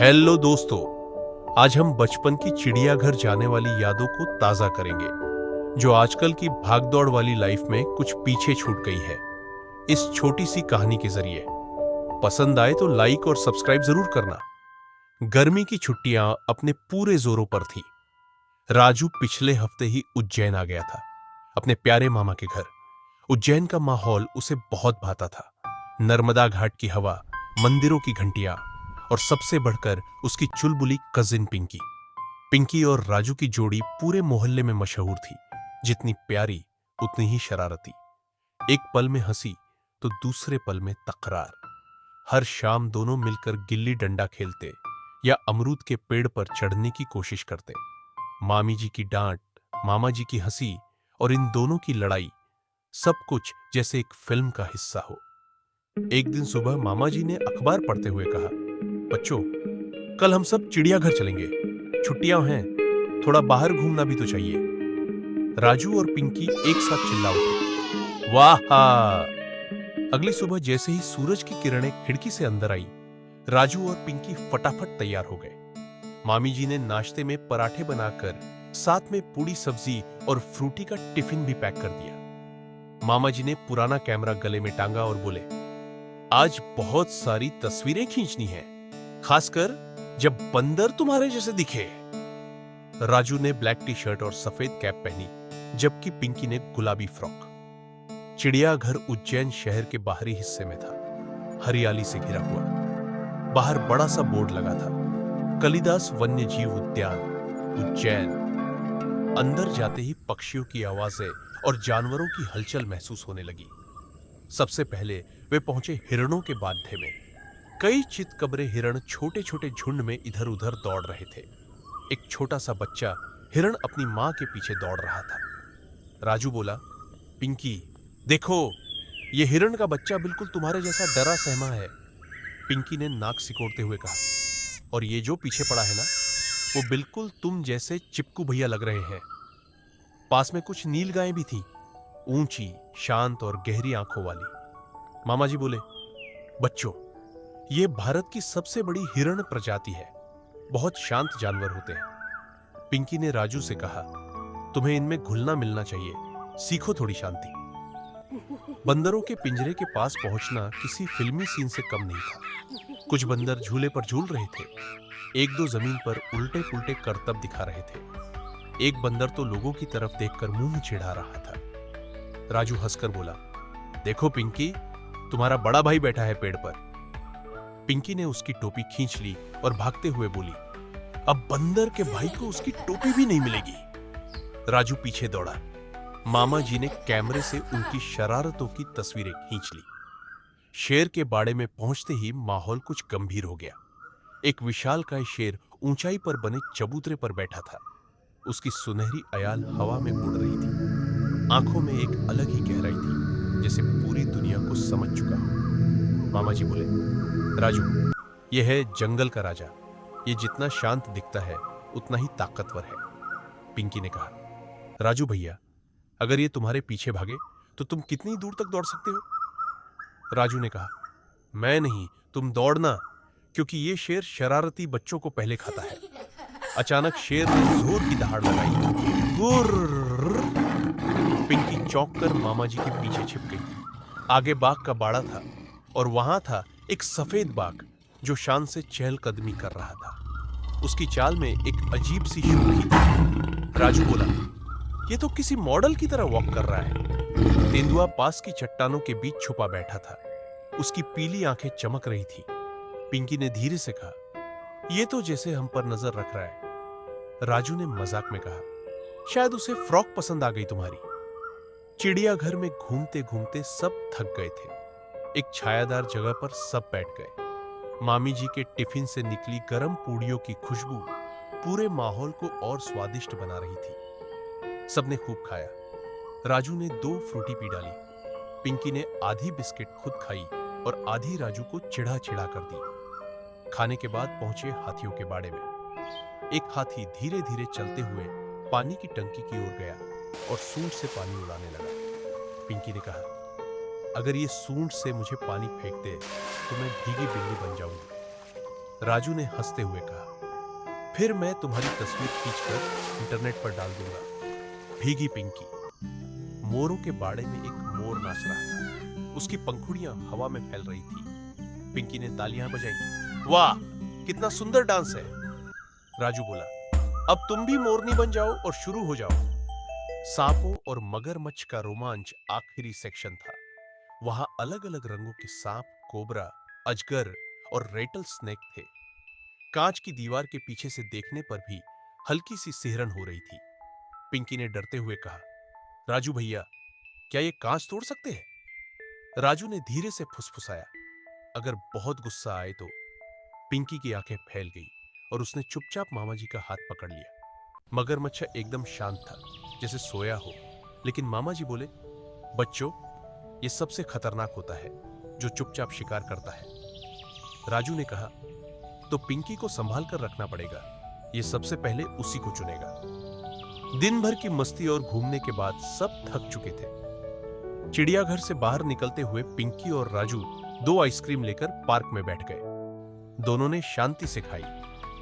Hello दोस्तों, आज हम बचपन की चिड़ियाघर जाने वाली यादों को ताजा करेंगे, जो आजकल की भागदौड़ वाली लाइफ में कुछ पीछे छूट गई है। इस छोटी सी कहानी के जरिए पसंद आए तो लाइक और सब्सक्राइब जरूर करना। गर्मी की छुट्टियां अपने पूरे जोरों पर थी। राजू पिछले हफ्ते ही उज्जैन आ गया था, अपने प्यारे मामा के घर। उज्जैन का माहौल उसे बहुत भाता था। नर्मदा घाट की हवा, मंदिरों की घंटियां और सबसे बढ़कर उसकी चुलबुली कजिन पिंकी। पिंकी और राजू की जोड़ी पूरे मोहल्ले में मशहूर थी। जितनी प्यारी उतनी ही शरारती। एक पल में हंसी तो दूसरे पल में तकरार। हर शाम दोनों मिलकर गिल्ली डंडा खेलते या अमरूद के पेड़ पर चढ़ने की कोशिश करते। मामी जी की डांट, मामा जी की हंसी और इन दोनों की लड़ाई, सब कुछ जैसे एक फिल्म का हिस्सा हो। एक दिन सुबह मामा जी ने अखबार पढ़ते हुए कहा, बच्चों, कल हम सब चिड़ियाघर चलेंगे। छुट्टियां हैं, थोड़ा बाहर घूमना भी तो चाहिए। राजू और पिंकी एक साथ चिल्ला उठे, वाह! अगली सुबह जैसे ही सूरज की किरणें खिड़की से अंदर आई, राजू और पिंकी फटाफट तैयार हो गए। मामी जी ने नाश्ते में पराठे बनाकर साथ में पूड़ी सब्जी और फ्रूटी का टिफिन भी पैक कर दिया। मामा जी ने पुराना कैमरा गले में टांगा और बोले, आज बहुत सारी तस्वीरें खींचनी है, खासकर जब बंदर तुम्हारे जैसे दिखे। राजू ने ब्लैक टी शर्ट और सफेद कैप पहनी, जबकि पिंकी ने गुलाबी फ्रॉक। चिड़ियाघर उज्जैन शहर के बाहरी हिस्से में था, हरियाली से घिरा हुआ। बाहर बड़ा सा बोर्ड लगा था, कालिदास वन्य जीव उद्यान, उज्जैन। अंदर जाते ही पक्षियों की आवाजें और जानवरों की हलचल महसूस होने लगी। सबसे पहले वे पहुंचे हिरणों के बाड्ढे में। कई चितकबरे हिरण छोटे छोटे झुंड में इधर उधर दौड़ रहे थे। एक छोटा सा बच्चा हिरण अपनी मां के पीछे दौड़ रहा था। राजू बोला, पिंकी देखो, ये हिरण का बच्चा बिल्कुल तुम्हारे जैसा डरा सहमा है। पिंकी ने नाक सिकोड़ते हुए कहा, और ये जो पीछे पड़ा है ना, वो बिल्कुल तुम जैसे चिपकू भैया लग रहे हैं। पास में कुछ नीलगायें भी थी, ऊंची, शांत और गहरी आंखों वाली। मामा जी बोले, बच्चों, ये भारत की सबसे बड़ी हिरण प्रजाति है, बहुत शांत जानवर होते हैं। पिंकी ने राजू से कहा, तुम्हें इनमें घुलना मिलना चाहिए, सीखो थोड़ी शांति। बंदरों के पिंजरे के पास पहुंचना किसी फिल्मी सीन से कम नहीं था। कुछ बंदर झूले पर झूल रहे थे, एक दो जमीन पर उल्टे पुल्टे करतब दिखा रहे थे। एक बंदर तो लोगों की तरफ देखकर मुंह चिढ़ा रहा था। राजू हंसकर बोला, देखो पिंकी, तुम्हारा बड़ा भाई बैठा है पेड़ पर। पिंकी ने उसकी टोपी खींच ली और भागते हुए बोली, अब बंदर के भाई को उसकी टोपी भी नहीं मिलेगी। राजू पीछे दौड़ा। मामा जी ने कैमरे से उनकी शरारतों की तस्वीरें खींच ली। शेर के बाड़े में पहुंचते ही माहौल कुछ गंभीर हो गया। एक विशालकाय शेर ऊंचाई पर बने चबूतरे पर बैठा था। उसकी सुनहरी अयाल हवा में उड़ रही थी। आंखों में एक अलग ही गहराई थी, जैसे पूरी दुनिया को समझ चुका हो। मामा जी बोले, राजू, यह है जंगल का राजा। ये जितना शांत दिखता है उतना ही ताकतवर है। पिंकी ने कहा, राजू भैया, अगर ये तुम्हारे पीछे भागे तो तुम कितनी दूर तक दौड़ सकते हो? राजू ने कहा, मैं नहीं, तुम दौड़ना, क्योंकि ये शेर शरारती बच्चों को पहले खाता है। अचानक शेर ने जोर की दहाड़ लगाई। गुर्र! पिंकी चौंक कर मामा जी के पीछे छिप गई। आगे बाघ का बाड़ा था और वहां था एक सफेद बाघ जो शान से चहलकदमी कर रहा था। उसकी चाल में एक अजीब सी शूखी थी। राजू बोला, ये तो किसी मॉडल की तरह वॉक कर रहा है। तेंदुआ पास की चट्टानों के बीच छुपा बैठा था। उसकी पीली आंखें चमक रही थी। पिंकी ने धीरे से कहा, ये तो जैसे हम पर नजर रख रहा है। राजू ने मजाक में कहा, शायद उसे फ्रॉक पसंद आ गई तुम्हारी। चिड़ियाघर में घूमते घूमते सब थक गए थे। एक छायादार जगह पर सब बैठ गए। मामी जी के टिफिन से निकली गरम पूड़ियों की खुशबू पूरे माहौल को और स्वादिष्ट बना रही थी। सबने खूब खाया। राजू ने 2 फ्रूटी पी डाली। पिंकी ने आधी बिस्किट खुद खाई और आधी राजू को चिढ़ा चिढ़ा कर दी। खाने के बाद पहुंचे हाथियों के बाड़े में। एक हाथी धीरे धीरे चलते हुए पानी की टंकी की ओर गया और सूंड से पानी उड़ाने लगा। पिंकी ने कहा, अगर ये सूंड से मुझे पानी फेंक दे तो मैं भीगी बिल्ली बन जाऊंगी। राजू ने हंसते हुए कहा, फिर मैं तुम्हारी तस्वीर खींचकर इंटरनेट पर डाल दूंगा। भीगी पिंकी। मोरों के बाड़े में एक मोर नाच रहा था। उसकी पंखुड़ियां हवा में फैल रही थी। पिंकी ने तालियां बजाई। वाह, कितना सुंदर डांस है। राजू बोला, अब तुम भी मोरनी बन जाओ और शुरू हो जाओ। सांपों और मगरमच्छ का रोमांच आखिरी सेक्शन था। वहां अलग अलग रंगों के सांप, कोबरा, अजगर और रेटल स्नेक थे। कांच की दीवार के पीछे से देखने पर भी हल्की सी सिहरन हो रही थी। पिंकी ने डरते हुए कहा, राजू भैया, क्या ये कांच तोड़ सकते हैं? राजू ने धीरे से फुसफुसाया, अगर बहुत गुस्सा आए तो। पिंकी की आंखें फैल गई और उसने चुपचाप मामा जी का हाथ पकड़ लिया। मगरमच्छ एकदम शांत था, जैसे सोया हो। लेकिन मामा जी बोले, बच्चों, ये सबसे खतरनाक होता है जो चुपचाप शिकार करता है। राजू ने कहा, तो पिंकी को संभाल कर रखना पड़ेगा। ये सबसे पहले उसी को चुनेगा। दिन भर की मस्ती और घूमने के बाद सब थक चुके थे। चिड़ियाघर से बाहर निकलते हुए पिंकी और राजू 2 आइसक्रीम लेकर पार्क में बैठ गए। दोनों ने शांति से खाई,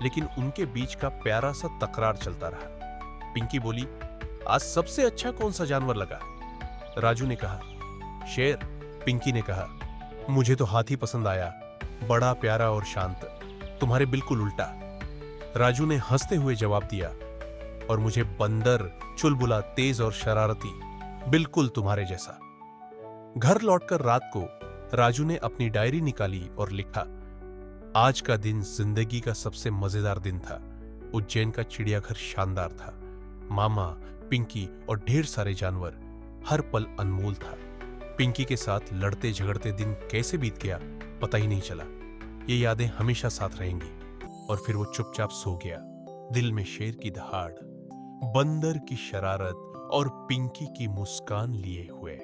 लेकिन उनके बीच का प्यारा सा तकरार चलता रहा। पिंकी बोली, आज सबसे अच्छा कौन सा जानवर लगा? राजू ने कहा, शेर। पिंकी ने कहा, मुझे तो हाथी पसंद आया, बड़ा प्यारा और शांत। तुम्हारे बिल्कुल उल्टा। राजू ने हंसते हुए जवाब दिया, और मुझे बंदर, चुलबुला, तेज और शरारती, बिल्कुल तुम्हारे जैसा। घर लौटकर रात को राजू ने अपनी डायरी निकाली और लिखा, आज का दिन जिंदगी का सबसे मजेदार दिन था। उज्जैन का चिड़ियाघर शानदार था। मामा, पिंकी और ढेर सारे जानवर, हर पल अनमोल था। पिंकी के साथ लड़ते झगड़ते दिन कैसे बीत गया पता ही नहीं चला। ये यादें हमेशा साथ रहेंगी। और फिर वो चुपचाप सो गया, दिल में शेर की दहाड़, बंदर की शरारत और पिंकी की मुस्कान लिए हुए।